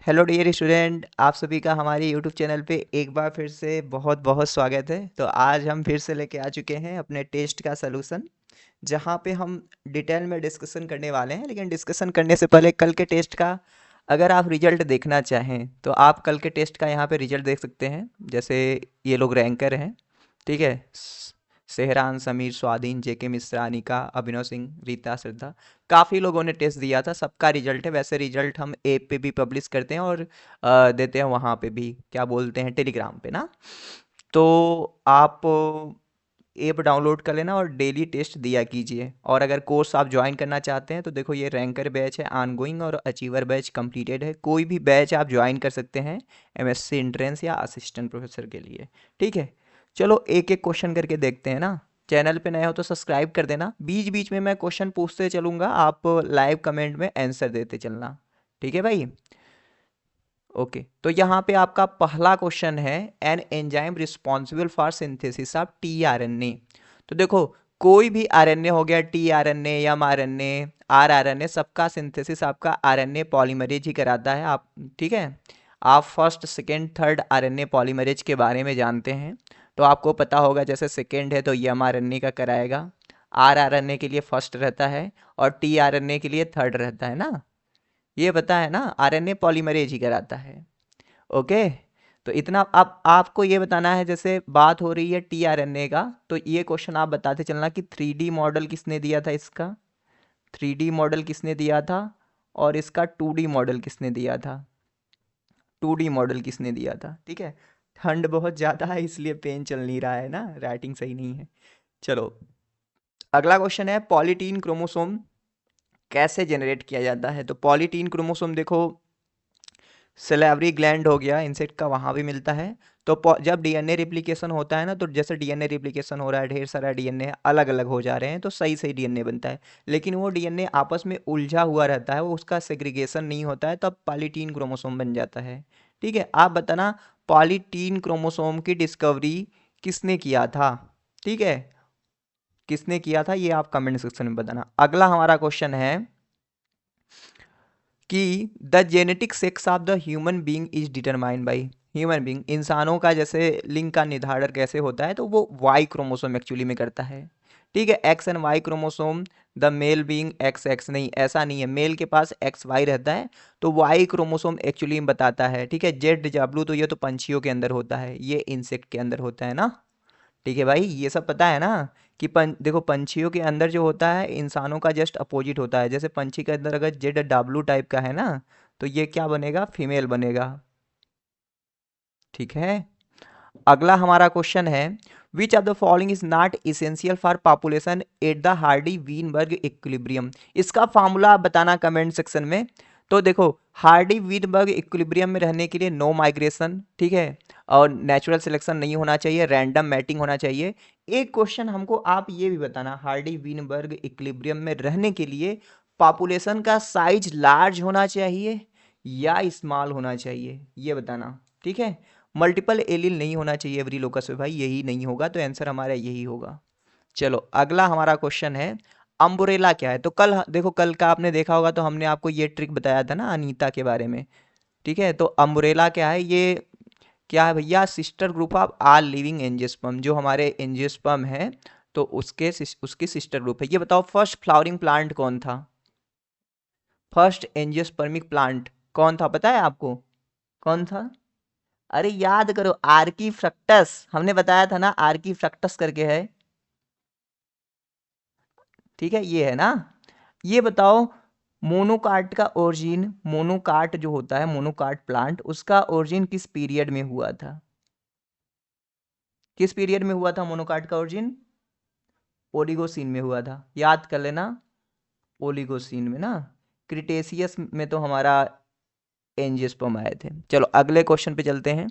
Hello dear student, आप सभी का हमारे यूट्यूब चैनल पे एक बार फिर से बहुत बहुत स्वागत है। तो आज हम फिर से लेके आ चुके हैं अपने टेस्ट का सलूशन, जहाँ पे हम डिटेल में डिस्कशन करने वाले हैं। लेकिन डिस्कशन करने से पहले कल के टेस्ट का अगर आप रिजल्ट देखना चाहें तो आप कल के टेस्ट का यहाँ पे रिजल्ट देख सकते हैं। जैसे ये लोग रैंकर हैं, ठीक है। सेहरान, समीर, स्वाधीन, जेके मिश्रा, अनिका, अभिनव सिंह, रीता, श्रद्धा, काफ़ी लोगों ने टेस्ट दिया था। सबका रिजल्ट है। वैसे रिजल्ट हम ऐप पे भी पब्लिश करते हैं और देते हैं वहाँ पे भी, क्या बोलते हैं, टेलीग्राम पे ना। तो आप ऐप डाउनलोड कर लेना और डेली टेस्ट दिया कीजिए। और अगर कोर्स आप ज्वाइन करना चाहते हैं तो देखो, ये रैंकर बैच है ऑनगोइंग और अचीवर बैच कंप्लीटेड है। कोई भी बैच आप ज्वाइन कर सकते हैं एमएससी एंट्रेंस या असिस्टेंट प्रोफेसर के लिए, ठीक है। चलो एक एक क्वेश्चन करके देखते हैं ना। चैनल पे नए हो तो सब्सक्राइब कर देना। बीच बीच में मैं क्वेश्चन पूछते चलूँगा, आप लाइव कमेंट में आंसर देते चलना, ठीक है भाई। ओके, तो यहाँ पे आपका पहला क्वेश्चन है, an enzyme responsible for synthesis of T RNA. तो देखो, कोई भी आरएनए हो गया, T RNA, M RNA, R RNA, सबका सिंथेसिस आपका आरएनए पॉलीमरेज ही कराता है। आप, ठीक है, आप first second third RNA polymerase के बारे में जानते हैं तो आपको पता होगा। जैसे सेकेंड है तो एम आरएनए का कराएगा, आर आरएनए के लिए फर्स्ट रहता है और टी आरएनए के लिए थर्ड रहता है ना। ये पता है ना, आरएनए पॉलीमरेज ही कराता है। ओके, तो इतना। अब आपको ये बताना है, जैसे बात हो रही है टीआरएनए का, तो ये क्वेश्चन आप बताते चलना कि 3D मॉडल किसने दिया था इसका, 3D मॉडल किसने दिया था, और इसका 2D मॉडल किसने दिया था, 2D मॉडल किसने दिया था, ठीक है। ठंड बहुत ज़्यादा है इसलिए पेन चल नहीं रहा है ना, राइटिंग सही नहीं है। चलो, अगला क्वेश्चन है, पॉलीटीन क्रोमोसोम कैसे जनरेट किया जाता है। तो पॉलीटीन क्रोमोसोम देखो, सलेवरी ग्लैंड हो गया इंसेक्ट का, वहाँ भी मिलता है। तो जब डीएनए रिप्लिकेशन होता है ना, तो जैसे डीएनए रिप्लिकेशन हो रहा है, ढेर सारा डीएनए अलग अलग हो जा रहे हैं, तो सही सही डीएनए बनता है। लेकिन वो डीएनए आपस में उलझा हुआ रहता है, वो उसका सेग्रीगेशन नहीं होता है, तब पॉलीटीन क्रोमोसोम बन जाता है, ठीक है। आप बताना, पॉलीटीन क्रोमोसोम की डिस्कवरी किसने किया था, ठीक है, किसने किया था, ये आप कमेंट सेक्शन में बताना। अगला हमारा क्वेश्चन है कि the genetic sex of the human being is determined by, human being, इंसानों का जैसे लिंग का निर्धारण कैसे होता है, तो वो वाई क्रोमोसोम एक्चुअली में करता है, ठीक है। X and Y chromosome, the male being X X, नहीं ऐसा नहीं है, मेल के पास एक्स वाई रहता है, तो वाई क्रोमोसोम एक्चुअली में बताता है, ठीक है। जेड डब्ल्यू तो ये तो पंछियों के अंदर होता है, ये इंसेक्ट के अंदर होता है ना, ठीक है भाई, ये सब पता है ना। कि देखो, पंछियों के अंदर जो होता है इंसानों का जस्ट अपोजिट होता है। जैसे पंछी के अंदर अगर जेड डब्लू टाइप का है ना, तो ये क्या बनेगा, फीमेल बनेगा, ठीक है। अगला हमारा क्वेश्चन है, which of the following is not essential for population at the Hardy Weinberg equilibrium. इसका फार्मूला आप बताना कमेंट सेक्शन में। तो देखो, हार्डी वीनबर्ग इक्विलिब्रियम में रहने के लिए नो माइग्रेशन, ठीक है, और नेचुरल सिलेक्शन नहीं होना चाहिए, रैंडम मैटिंग होना चाहिए। एक क्वेश्चन हमको आप ये भी बताना, हार्डी वीनबर्ग इक्विलिब्रियम में रहने के लिए पॉपुलेशन का साइज लार्ज होना चाहिए या स्मॉल होना चाहिए, ये बताना, ठीक है। मल्टीपल एलील नहीं होना चाहिए एवरी लोकस में, भाई यही नहीं होगा, तो आंसर हमारा यही होगा। चलो, अगला हमारा क्वेश्चन है, अम्ब्रेला क्या है। तो कल देखो, कल का आपने देखा होगा, तो हमने आपको ये ट्रिक बताया था ना अनीता के बारे में, ठीक है। तो अम्ब्रेला क्या है, ये क्या है भैया, sister group of all living angiosperm, जो हमारे एंजियोस्पर्म है तो उसकी सिस्टर ग्रुप है। ये बताओ, फर्स्ट फ्लावरिंग प्लांट कौन था, फर्स्ट एंजियोस्पर्मिक प्लांट कौन था, पता है आपको, कौन था। अरे याद करो, आर्की फ्रक्टस, हमने बताया था ना, आर्की फ्रक्टस करके है, ठीक है, ये है ना। ये बताओ, मोनोकाट का ओरिजिन, मोनोकाट जो होता है, मोनोकाट प्लांट, उसका ओरिजिन किस पीरियड में हुआ था, किस पीरियड में हुआ था मोनोकाट का ओरिजिन, ओलिगोसीन में हुआ था, याद कर लेना, ओलिगोसीन में ना। क्रिटेशियस में तो हमारा एंजियोस्पर्म आए थे। चलो अगले क्वेश्चन पे चलते हैं,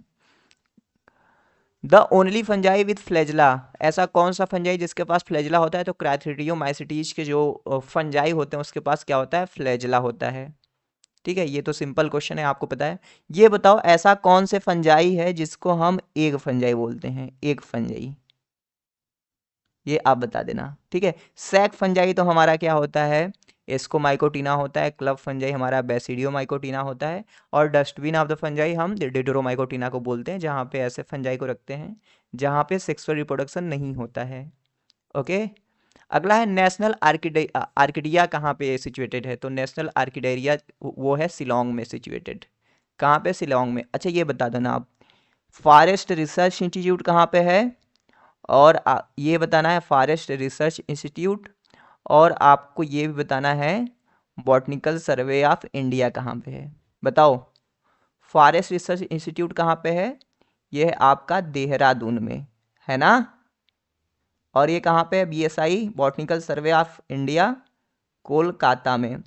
the only fungi with flagella, ऐसा कौन सा फंजाई जिसके पास फ्लैजला होता है। तो क्राइथीडियोमाइसिटीज के जो फंजाई होते हैं उसके पास क्या होता है, फ्लैजला होता है, ठीक है। ये तो सिंपल क्वेश्चन है, आपको पता है। ये बताओ, ऐसा कौन से फंजाई है जिसको हम एग फंजाई बोलते हैं, एग फंजाई, ये आप बता देना, ठीक है। सैक फंजाई तो हमारा क्या होता है, एस्कोमाइकोटिना होता है, क्लब फंजाई हमारा बेसिडियोमाइकोटिना होता है, और डस्टबिन ऑफ द फंजाई हम डिडरोमाइकोटिना को बोलते हैं, जहाँ पे ऐसे फंजाई को रखते हैं जहाँ पे सेक्सुअल रिप्रोडक्शन नहीं होता है। ओके। अगला है नेशनल आर्किडिया कहाँ पे सिचुएटेड है, तो नेशनल आर्किडेरिया वो है शिलोंग में सिचुएटेड। कहाँ पे? शिलोंग में। अच्छा ये बता देना आप, फॉरेस्ट रिसर्च इंस्टीट्यूट कहाँ पे है, और ये बताना है फॉरेस्ट रिसर्च इंस्टीट्यूट, और आपको ये भी बताना है बॉटनिकल सर्वे ऑफ इंडिया कहाँ पे है। बताओ, फॉरेस्ट रिसर्च इंस्टीट्यूट कहाँ पे है? ये है आपका देहरादून में, है ना। और ये कहाँ पे है? BSI botanical survey of India Kolkata में।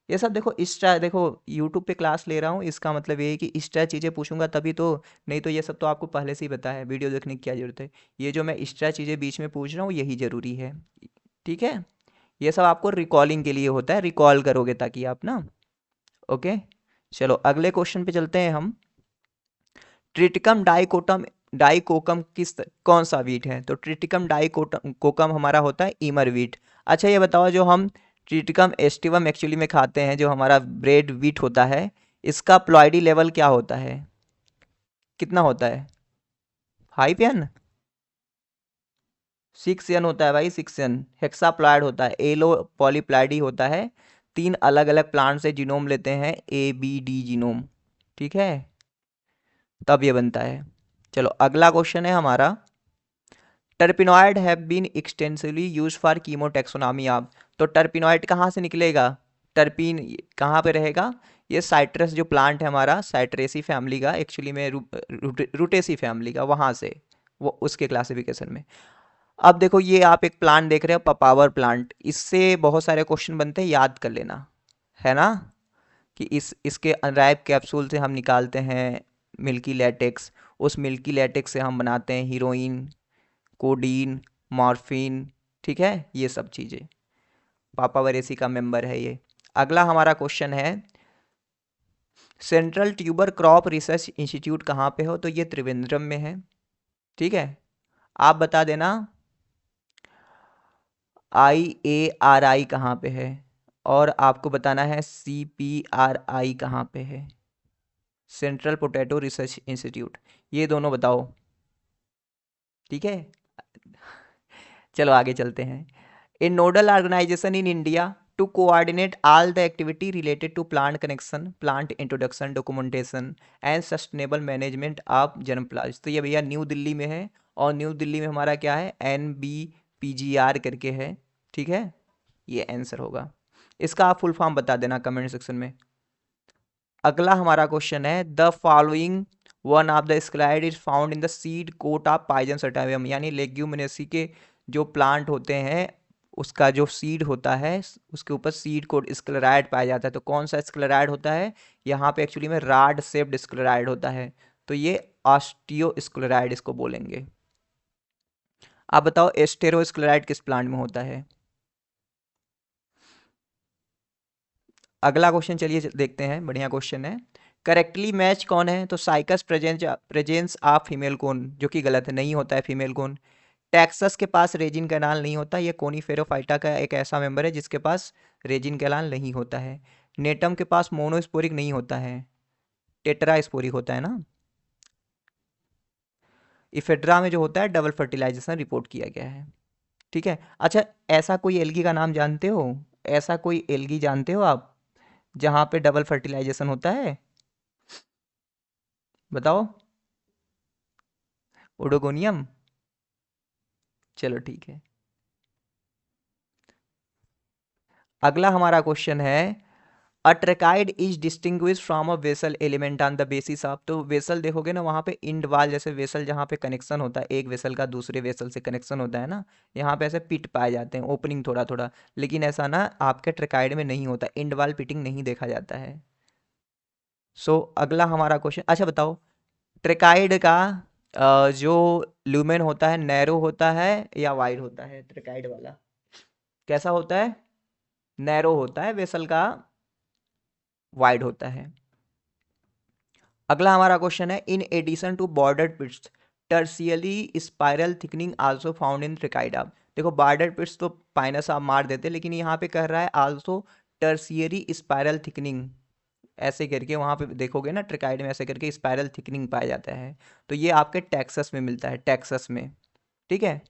ये सब देखो एक्स्ट्रा, देखो यूट्यूब पे क्लास ले रहा हूँ, इसका मतलब ये है कि एक्स्ट्रा चीज़ें पूछूंगा तभी तो, नहीं तो ये सब तो आपको पहले से ही पता है, वीडियो देखने की क्या ज़रूरत है। ये जो मैं एक्स्ट्रा चीज़ें बीच में पूछ रहा हूँ यही ज़रूरी है, ठीक है। ये सब आपको रिकॉलिंग के लिए होता है, रिकॉल करोगे ताकि आप ना। ओके, चलो अगले क्वेश्चन पे चलते हैं हम। ट्रिटिकम डाइकोटम डाइकोकम कौन सा वीट है, तो ट्रिटिकम डाइकोटम कोकम हमारा होता है ईमर वीट। अच्छा ये बताओ, जो हम ट्रिटिकम एस्टिवम एक्चुअली में खाते हैं, जो हमारा ब्रेड वीट होता है, इसका प्लॉयडी लेवल क्या होता है, कितना होता है? 5 n, 6 n होता है भाई, 6 n। हेक्साप्लॉयड होता है, एलो पॉलीप्लॉयडी होता है। 3 अलग अलग प्लांट से जीनोम लेते हैं, ABD जीनोम, ठीक है, तब ये बनता है। चलो अगला क्वेश्चन है हमारा, terpenoid have been extensively use for chemotaxonomy of, तो टर्पिनॉइड कहाँ से निकलेगा? टर्पिन कहाँ पे रहेगा? ये साइट्रस जो प्लांट है हमारा, साइट्रेसी फैमिली का, एक्चुअली में रूटेसी फैमिली का, वहाँ से, वो उसके क्लासिफिकेशन में। अब देखो ये आप एक प्लांट देख रहे हो, पपावर प्लांट, इससे बहुत सारे क्वेश्चन बनते हैं, याद कर लेना, है ना, कि इसके अनराइप कैप्सूल से हम निकालते हैं मिल्की लैटेक्स, उस मिल्की लैटेक्स से हम बनाते हैं हीरोइन, कोडीन, मॉर्फिन, ठीक है, ये सब चीज़ें। पापावरेसी का मेंबर है ये। अगला हमारा क्वेश्चन है, central tuber crop research institute कहाँ पे हो, तो ये त्रिवेंद्रम में है, ठीक है। आप बता देना IARI कहाँ पे है, और आपको बताना है CPRI कहाँ पे है, सेंट्रल पोटैटो रिसर्च इंस्टीट्यूट, ये दोनों बताओ, ठीक है। चलो आगे चलते हैं। A nodal organisation in India to coordinate all the activity related to plant connection, plant introduction, documentation and sustainable management of germplasm, तो ये भैया न्यू दिल्ली में है, और न्यू दिल्ली में हमारा क्या है, NBPGR करके है, ठीक है, ये आंसर होगा। इसका आप फुल फॉर्म बता देना कमेंट सेक्शन में। अगला हमारा क्वेश्चन है, the following one of the sclereid is found in the seed coat of pisum sativum, यानी लेग्यूमिनेसी के जो प्लांट होते हैं उसका जो सीड होता है उसके ऊपर सीड कोट स्क्लेराइड पाया जाता है, तो कौन सा स्क्लेराइड होता है? यहाँ पे एक्चुअली में राड शेप्ड स्क्लेराइड होता है, तो ये ऑस्टियो स्क्लेराइड इसको बोलेंगे। आप बताओ एस्टेरो स्क्लेराइड किस प्लांट में होता है? अगला क्वेश्चन चलिए देखते हैं, बढ़िया क्वेश्चन है। करेक्टली मैच कौन है, तो cycas presence of female cone, जो कि गलत है, नहीं होता है फीमेल कोन। टेक्सस के पास रेजिन कैनाल नहीं होता, ये कोनीफेरोफाइटा का एक ऐसा मेंबर है जिसके पास रेजिन कैनाल नहीं होता है। नेटम के पास मोनोस्पोरिक नहीं होता है, टेट्रा स्पोरिक होता है ना। इफेड्रा में जो होता है डबल फर्टिलाइजेशन रिपोर्ट किया गया है, ठीक है। अच्छा ऐसा कोई एल्गी का नाम जानते हो, ऐसा कोई एल्गी जानते हो आप जहाँ पे डबल फर्टिलाइजेशन होता है? बताओ। ओडोगोनियम, चलो ठीक है। अगला हमारा क्वेश्चन है, a tracheid is distinguish from a vessel element on the basis of, तो वेसल देखोगे ना वहाँ पे इंड वाल जैसे वेसल, जहाँ पे कनेक्शन होता है एक वेसल का दूसरे वेसल से कनेक्शन होता है ना, यहाँ पे ऐसे पिट पाए जाते हैं, ओपनिंग थोड़ा थोड़ा, लेकिन ऐसा ना आपके ट्रेकाइड में नहीं होता, इंड वाल पिटिंग नहीं देखा जाता है। सो अगला हमारा क्वेश्चन, अच्छा बताओ ट्रेकाइड का जो ल्यूमेन होता है नैरो होता है या वाइड होता है, ट्रेकाइड वाला कैसा होता है? नैरो होता है, वेसल का वाइड होता है। अगला हमारा क्वेश्चन है, in addition to border pits tertiary spiral thickening also found in tracheids, देखो बॉर्डर पिट्स तो पाइनस आप मार देते, लेकिन यहाँ पे कह रहा है आल्सो टर्शियरी स्पाइरल थिकनिंग ऐसे करके वहाँ पे देखोगे ना, ट्रिकाइड में ऐसे करके स्पाइरल थिकनिंग पाया जाता है। तो ये आपके टेक्सास में मिलता है, टेक्सास में। ठीक है,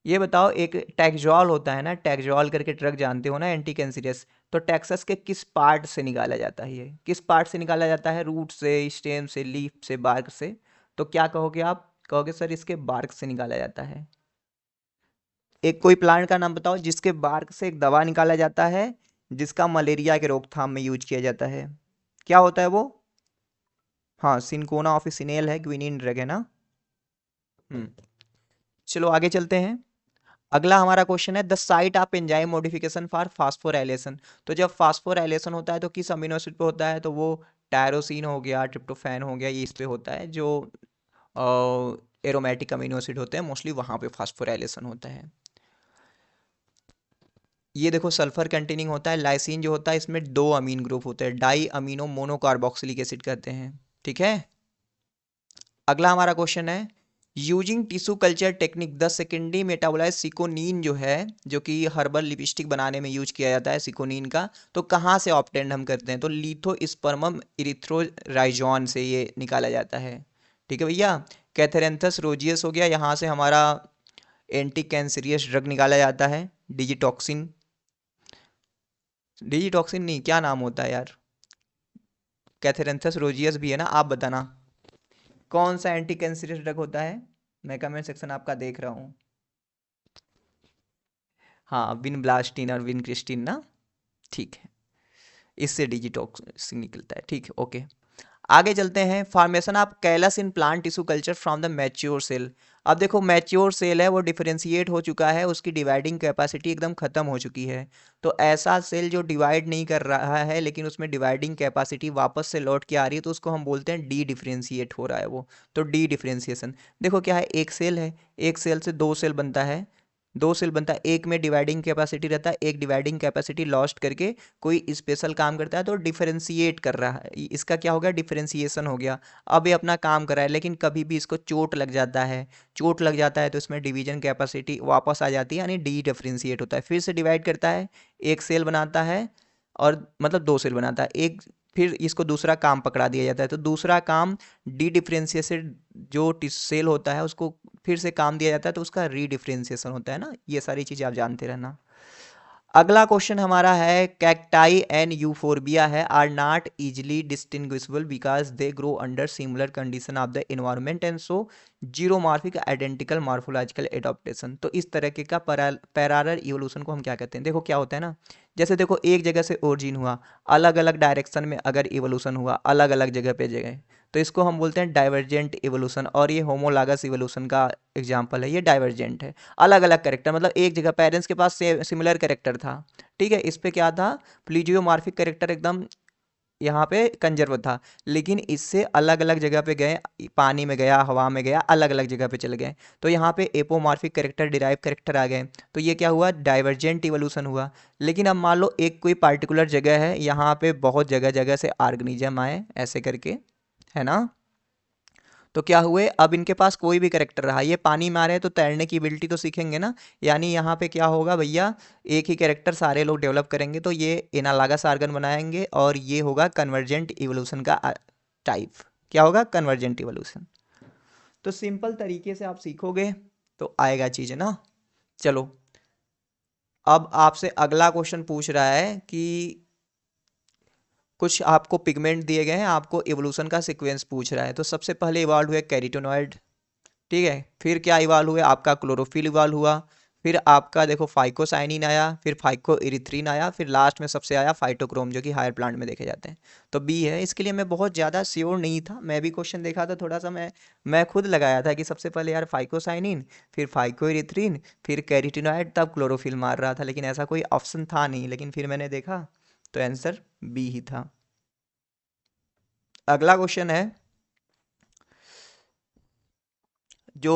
ये बताओ, एक टैक्सोल होता है ना, टैक्सोल करके ड्रग जानते हो ना, एंटी कैंसरियस, तो टेक्सास के किस पार्ट से निकाला जाता है? ये किस पार्ट से निकाला जाता है? रूट से, स्टेम से, लीफ से, बार्क से? तो क्या कहोगे आप? कहोगे सर इसके बार्क से निकाला जाता है। एक कोई प्लांट का नाम बताओ जिसके बार्क से एक दवा निकाला जाता है, जिसका मलेरिया के रोकथाम में यूज किया जाता है। क्या होता है वो? हाँ, सिंकोना ऑफिसिनेल है, क्विनीन ड्रग है ना। हम्म। चलो आगे चलते हैं। अगला हमारा क्वेश्चन है the site of enzyme modification for phosphorylation. तो जब फास्फोराइलेशन होता है तो किस अमीनो एसिड पे होता है? तो वो टायरोसिन हो गया, ट्रिप्टोफैन हो गया, ये इस पे होता है, जो एरोमेटिक अमीनो एसिड होते हैं मोस्टली, वहाँ पे फास्फोराइलेशन होता है। ये देखो सल्फर कंटेनिंग होता है, लाइसिन जो होता है इसमें दो अमीन ग्रुप होते हैं, डाई अमीनो मोनोकार्बोक्सिलिक एसिड कहते हैं। ठीक है, अगला हमारा क्वेश्चन है using tissue culture technique the secondary metabolize shikonin जो है, जो कि हर्बल लिपस्टिक बनाने में यूज किया जाता है सिकोनीन का, तो कहाँ से ऑब्टेंड हम करते हैं? तो लिथोस्पर्मम इरिथ्रोराइजॉन से ये निकाला जाता है। ठीक है भैया, कैथेरेंथस रोजियस हो गया, यहाँ से हमारा एंटी कैंसरियस ड्रग निकाला जाता है, डिजिटॉक्सिन। डिजिटॉक्सिन नहीं, क्या नाम होता है यार? कैथेरेंथस रोजियस भी है ना, आप बताना कौन सा एंटी कैंसरियस ड्रग होता है? मैं कमेंट सेक्शन आपका देख रहा हूँ। हाँ, विनब्लास्टिन और विनक्रिस्टिन ना। ठीक है, इससे डिजिटॉक्सिन निकलता है। ठीक है, ओके। आगे चलते हैं, formation of callus in plant tissue culture from the mature cell. अब देखो मैच्योर सेल है वो डिफरेंशिएट हो चुका है, उसकी डिवाइडिंग कैपेसिटी एकदम खत्म हो चुकी है। तो ऐसा सेल जो डिवाइड नहीं कर रहा है लेकिन उसमें डिवाइडिंग कैपेसिटी वापस से लौट के आ रही है, तो उसको हम बोलते हैं डी डिफरेंशिएट हो रहा है वो। तो डी डिफरेंशिएशन देखो क्या है, एक सेल है, एक सेल से दो सेल बनता है, दो सेल बनता है, एक में डिवाइडिंग कैपेसिटी रहता है, एक डिवाइडिंग कैपेसिटी लॉस्ट करके कोई स्पेशल काम करता है तो डिफरेंशिएट कर रहा है, इसका क्या हो गया? डिफरेंशिएशन हो गया। अब ये अपना काम कर रहा है, लेकिन कभी भी इसको चोट लग जाता है, चोट लग जाता है तो इसमें डिवीजन कैपेसिटी वापस आ जाती है, यानी डी डिफरेंशिएट होता है, फिर से डिवाइड करता है, एक सेल बनाता है, और मतलब दो सेल बनाता है एक, फिर इसको दूसरा काम पकड़ा दिया जाता है, तो दूसरा काम डी डिफरेंशिएशन जो सेल होता है उसको फिर से काम दिया जाता है, तो उसका रीडिफरेंशिएशन होता है ना। ये सारी चीज़ें आप जानते रहना। अगला क्वेश्चन हमारा है कैक्टाई एंड यूफोर्बिया है are not easily distinguishable because they grow under similar condition of the environment and so xeromorphic identical morphological adaptation. तो इस तरह का पैरालल इवोल्यूशन को हम क्या कहते हैं? देखो क्या होता है ना, जैसे देखो एक जगह से ओरिजिन हुआ, अलग अलग डायरेक्शन में अगर इवोल्यूशन हुआ, अलग अलग जगह पे जगह, तो इसको हम बोलते हैं डाइवर्जेंट इवोल्यूशन, और ये होमोलागस इवोल्यूशन का एग्जाम्पल है, ये डाइवर्जेंट है। अलग अलग कैरेक्टर, मतलब एक जगह पेरेंट्स के पास सिमिलर कैरेक्टर था, ठीक है, इस पे क्या था, प्लीजियोमॉर्फिक कैरेक्टर एकदम यहाँ पे कंजर्व था, लेकिन इससे अलग अलग जगह पे गए, पानी में गया, हवा में गया, अलग अलग जगह पे चले गए, तो यहाँ पे एपोमॉर्फिक कैरेक्टर, डिराइव कैरेक्टर आ गए, तो ये क्या हुआ? डाइवर्जेंट इवोल्यूशन हुआ। लेकिन अब मान लो एक कोई पार्टिकुलर जगह है, यहाँ पे बहुत जगह जगह से ऑर्गेनिज्म आए ऐसे करके, है ना, तो क्या हुए, अब इनके पास कोई भी करेक्टर रहा, ये पानी में आ रहे हैं तो तैरने की एबिलिटी तो सीखेंगे ना, यानी यहाँ पे क्या होगा भैया, एक ही कैरेक्टर सारे लोग डेवलप करेंगे, तो ये एनालॉगस ऑर्गन बनाएंगे, और ये होगा कन्वर्जेंट इवोल्यूशन का टाइप। क्या होगा? Convergent evolution. तो सिंपल तरीके से आप सीखोगे तो आएगा चीज़, है ना। चलो, अब आपसे अगला क्वेश्चन पूछ रहा है कि कुछ आपको पिगमेंट दिए गए हैं, आपको इवोल्यूशन का सीक्वेंस पूछ रहा है, तो सबसे पहले इवॉल्व हुए कैरिटोनॉइड, ठीक है, फिर क्या इवाल्व हुआ? आपका क्लोरोफिल इवाल्व हुआ, फिर आपका देखो फाइकोसाइनिन आया, फिर फाइको इरिथ्रिन आया, फिर लास्ट में सबसे आया फाइटोक्रोम, जो कि हायर प्लांट में देखे जाते हैं। तो बी है। इसके लिए मैं बहुत ज़्यादा श्योर नहीं था, मैं भी क्वेश्चन देखा था थोड़ा सा, मैं खुद लगाया था कि सबसे पहले यार फाइकोसाइनिन, फिर फाइको इरिथ्रिन, फिर कैरिटिनॉइड, तब क्लोरोफिल मार रहा था, लेकिन ऐसा कोई ऑप्शन था नहीं, लेकिन फिर मैंने देखा तो आंसर बी ही था। अगला क्वेश्चन है, जो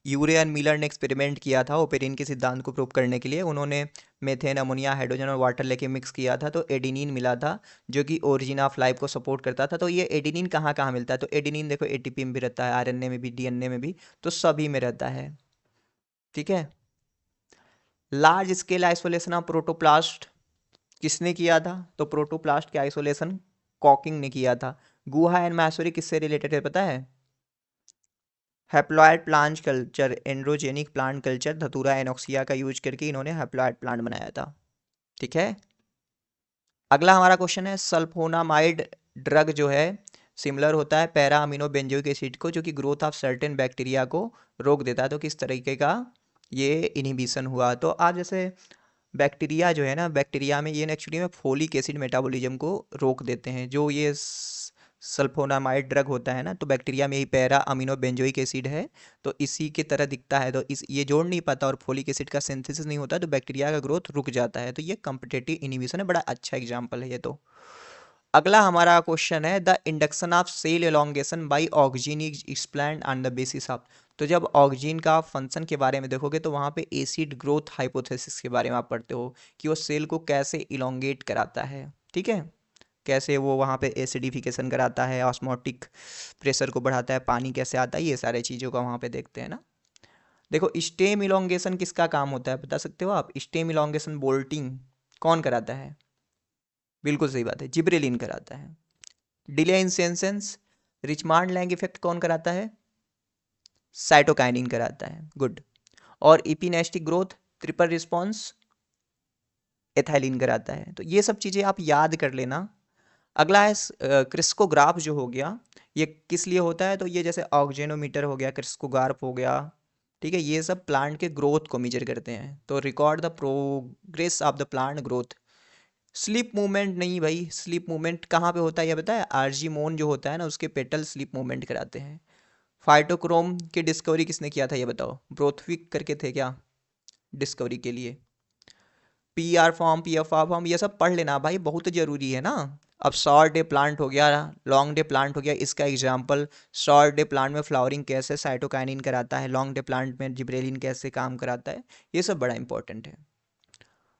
यूरे एंड मिलर ने एक्सपेरिमेंट किया था ओपेरिन के सिद्धांत को प्रूव करने के लिए, उन्होंने मेथेन, अमोनिया, हाइड्रोजन और वाटर लेके मिक्स किया था, तो एडिनिन मिला था, जो कि ओरिजिन ऑफ लाइफ को सपोर्ट करता था। तो ये एडिनिन कहाँ कहाँ मिलता है? तो एडिनिन देखो एटीपी में भी रहता है, आरएनए में भी, डीएनए में भी, तो सभी में रहता है। ठीक है, large scale isolation of protoplast किसने किया था? तो प्रोटोप्लास्ट के आइसोलेशन कॉकिंग ने किया था। गुहा एंड मैसोरी किससे रिलेटेड है पता है? Haploid plant culture, androgenic plant culture, धतूरा एनोक्सिया का यूज करके इन्होंने हैप्लॉयड प्लांट बनाया था। ठीक है। अगला हमारा क्वेश्चन है, सल्फोनामाइड ड्रग जो है सिमिलर होता है पैरा अमीनो बेंजोइक एसिड को, जो कि ग्रोथ ऑफ सर्टेन बैक्टीरिया को रोक देता है। तो किस तरीके का ये इनहिबिशन हुआ? तो आज जैसे बैक्टीरिया जो है ना, बैक्टीरिया में ये एक्चुअली में फोलिक एसिड मेटाबॉलिज्म को रोक देते हैं। जो ये सल्फोनामाइड ड्रग होता है ना, तो बैक्टीरिया में ही पैरा अमीनो बेंजोइक एसिड है, तो इसी की तरह दिखता है। तो इस ये जोड़ नहीं पाता और फोलिक एसिड का सिंथेसिस नहीं होता, तो बैक्टीरिया का ग्रोथ रुक जाता है। तो ये कम्पिटेटिव इनहिबिशन है, बड़ा अच्छा एग्जाम्पल है ये। तो अगला हमारा क्वेश्चन है, the induction of cell elongation by oxygen is explained on the basis of. तो जब ऑक्सीजन का फंक्शन के बारे में देखोगे तो वहाँ पे एसिड ग्रोथ हाइपोथेसिस के बारे में आप पढ़ते हो कि वो सेल को कैसे इलोंगेट कराता है। ठीक है, कैसे वो वहाँ पे एसिडिफिकेशन कराता है, ऑस्मोटिक प्रेशर को बढ़ाता है, पानी कैसे आता है, ये सारे चीज़ों का वहाँ पे देखते हैं ना। देखो स्टेम इलोंगेशन किसका काम होता है बता सकते हो आप? स्टेम इलोंगेशन बोल्टिंग कौन कराता है? बिल्कुल सही बात है, जिब्रेलिन कराता है। Delay in senescence Richmond Lang effect कौन कराता है? साइटोकाइनिन कराता है। गुड। और epinastic growth triple response ethylene कराता है। तो ये सब चीज़ें आप याद कर लेना। अगला है क्रिस्कोग्राफ जो हो गया, ये किस लिए होता है? तो ये जैसे ऑक्जेनोमीटर हो गया, क्रिस्कोग्राफ हो गया, ठीक है, ये सब प्लांट के ग्रोथ को मेजर करते हैं। तो record the progress of the plant growth. Slip movement नहीं भाई, स्लिप मूवमेंट कहाँ पे होता है ये बताया? आर्जीमोन जो होता है ना, उसके पेटल स्लिप मूवमेंट कराते हैं। फाइटोक्रोम की डिस्कवरी किसने किया था ये बताओ? ब्रोथविक करके थे क्या डिस्कवरी के लिए? P R form, P F R form, ये सब पढ़ लेना भाई, बहुत ज़रूरी है ना। अब शॉर्ट डे प्लांट हो गया, लॉन्ग डे प्लांट हो गया, इसका एग्जाम्पल शॉर्ट डे प्लांट में फ्लावरिंग कैसे साइटोकाइनिन कराता है, लॉन्ग डे प्लांट में जिब्रेलिन कैसे काम कराता है, ये सब बड़ा इंपॉर्टेंट है।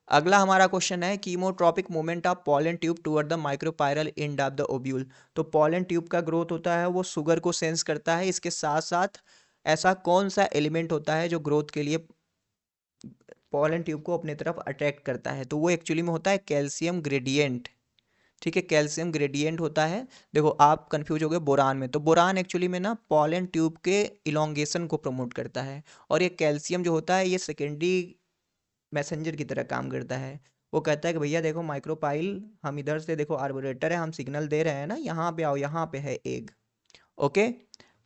अगला हमारा क्वेश्चन है, chemotropic movement of pollen tube toward the micropylar end of the ovule. तो पॉलन ट्यूब का ग्रोथ होता है, वो शुगर को सेंस करता है। इसके साथ साथ ऐसा कौन सा एलिमेंट होता है जो ग्रोथ के लिए पॉलन ट्यूब को अपने तरफ अट्रैक्ट करता है? तो वो एक्चुअली में होता है कैल्शियम ग्रेडियंट। ठीक है, कैल्शियम ग्रेडियंट होता है। देखो आप कंफ्यूज हो गए बोरान में, तो बोरान एक्चुअली में ना पॉलन ट्यूब के इलोंगेशन को प्रमोट करता है, और ये कैल्शियम जो होता है ये सेकेंडरी मैसेंजर की तरह काम करता है। वो कहता है कि भैया देखो माइक्रोपाइल, हम इधर से देखो आर्बोरेटर है, हम सिग्नल दे रहे हैं ना, यहाँ पे आओ, यहाँ पे है एग। ओके,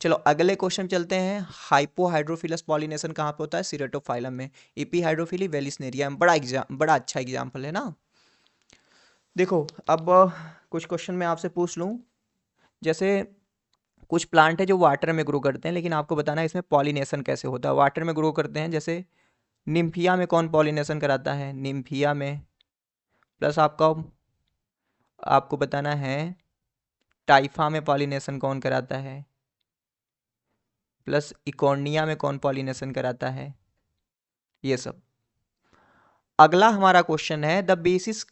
चलो अगले क्वेश्चन चलते हैं। हाइपोहाइड्रोफिलस पॉलिनेशन कहाँ पे होता है? सिरेटोफाइलम में। इपीहाइड्रोफिली वेलिस्नेरिया में। बड़ा अच्छा एग्जाम्पल है ना। देखो अब कुछ क्वेश्चन मैं आपसे पूछ लूँ। जैसे कुछ प्लांट है जो वाटर में ग्रो करते हैं, लेकिन आपको बताना है इसमें पॉलिनेशन कैसे होता है। वाटर में ग्रो करते हैं, जैसे निम्फिया में कौन पॉलिनेशन कराता है? निम्फिया में। प्लस आपका आपको बताना है टाइफा में पॉलिनेशन कौन कराता है, प्लस इकोर्निया में कौन पॉलिनेशन कराता है, ये सब। अगला हमारा क्वेश्चन है, the basis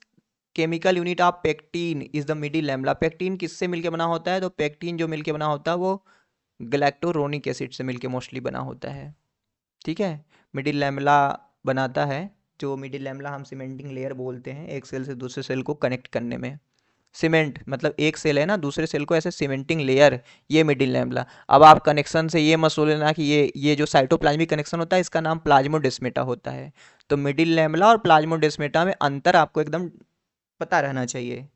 chemical unit of pectin is the middle lambda. Pectin किससे मिलके बना होता है? तो पेक्टीन जो मिलके बना होता है वो ग्लैक्टोरोनिक एसिड से मिलके मोस्टली बना होता है। ठीक है, मिडिल लैमेला बनाता है। जो मिडिल लैमेला हम सीमेंटिंग लेयर बोलते हैं, एक सेल से दूसरे सेल को कनेक्ट करने में। सीमेंट मतलब एक सेल है ना, दूसरे सेल को ऐसे सीमेंटिंग लेयर, ये मिडिल लैमेला। अब आप कनेक्शन से ये मत सोच लेना कि ये जो साइटोप्लाज्मिक कनेक्शन होता है इसका नाम प्लाज्मोडेस्मेटा होता है। तो मिडिल लैमेला और प्लाज्मोडेस्मेटा में अंतर आपको एकदम पता रहना चाहिए।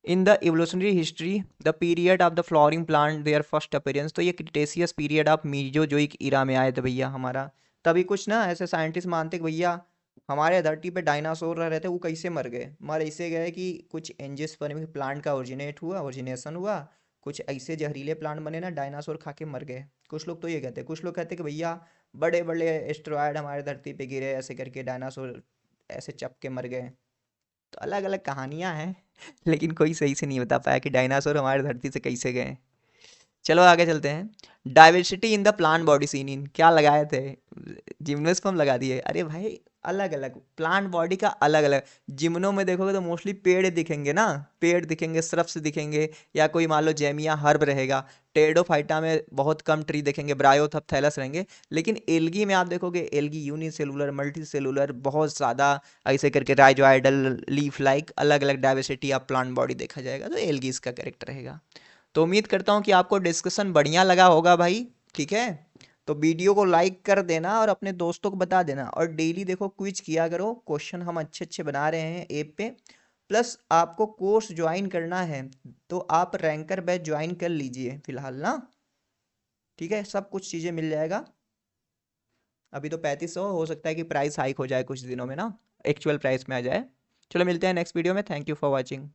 In the evolutionary history the period of the flowering plant their first appearance. तो ये Cretaceous period of Mesozoic era में आए थे भैया हमारा। तभी कुछ ना ऐसे साइंटिस्ट मानते कि भैया हमारे धरती पे डायनासोर रह रहे थे, वो कैसे मर गए? मर ऐसे गए कि कुछ एंजियोस्पर्मिक प्लांट का ओरिजिनेशन हुआ, कुछ ऐसे जहरीले प्लांट बने ना, डायनासोर खा के मर गए। कुछ लोग तो ये कहते हैं, कुछ लोग कहते हैं कि भैया बड़े बड़े एस्टेरॉयड हमारे धरती पे गिरे, ऐसे करके डायनासोर ऐसे चप के मर गए। तो अलग अलग कहानियां हैं लेकिन कोई सही से नहीं बता पाया कि डायनासोर हमारे धरती से कैसे गए। चलो आगे चलते हैं। Diversity in the plant body seen in, क्या लगाए थे, जिम्नोस्पर्म लगा दिए। अरे भाई अलग अलग प्लांट बॉडी का अलग अलग, जिम्नो में देखोगे तो मोस्टली पेड़ दिखेंगे ना, पेड़ दिखेंगे, श्रफ्स दिखेंगे, या कोई मान लो जेमिया हर्ब रहेगा। टेरिडोफाइटा में बहुत कम ट्री देखेंगे, ब्रायोथैलेस रहेंगे। लेकिन एल्गी में आप देखोगे एल्गी यूनिसेलुलर, मल्टी सेलुलर, बहुत ज़्यादा ऐसे करके राइजोइडल, लीफ लाइक, अलग अलग डाइवर्सिटी ऑफ प्लांट बॉडी देखा जाएगा। तो एल्गी इसका कैरेक्टर रहेगा। तो उम्मीद करता हूँ कि आपको डिस्कशन बढ़िया लगा होगा भाई। ठीक है, तो वीडियो को लाइक कर देना और अपने दोस्तों को बता देना, और डेली देखो क्विज किया करो, क्वेश्चन हम अच्छे अच्छे बना रहे हैं ऐप पे। प्लस आपको कोर्स ज्वाइन करना है तो आप रैंकर बैच ज्वाइन कर लीजिए फिलहाल ना। ठीक है, सब कुछ चीज़ें मिल जाएगा। अभी तो 3500 हो सकता है कि प्राइस हाइक हो जाए कुछ दिनों में ना, एक्चुअल प्राइस में आ जाए। चलो मिलते हैं नेक्स्ट वीडियो में। Thank you for watching.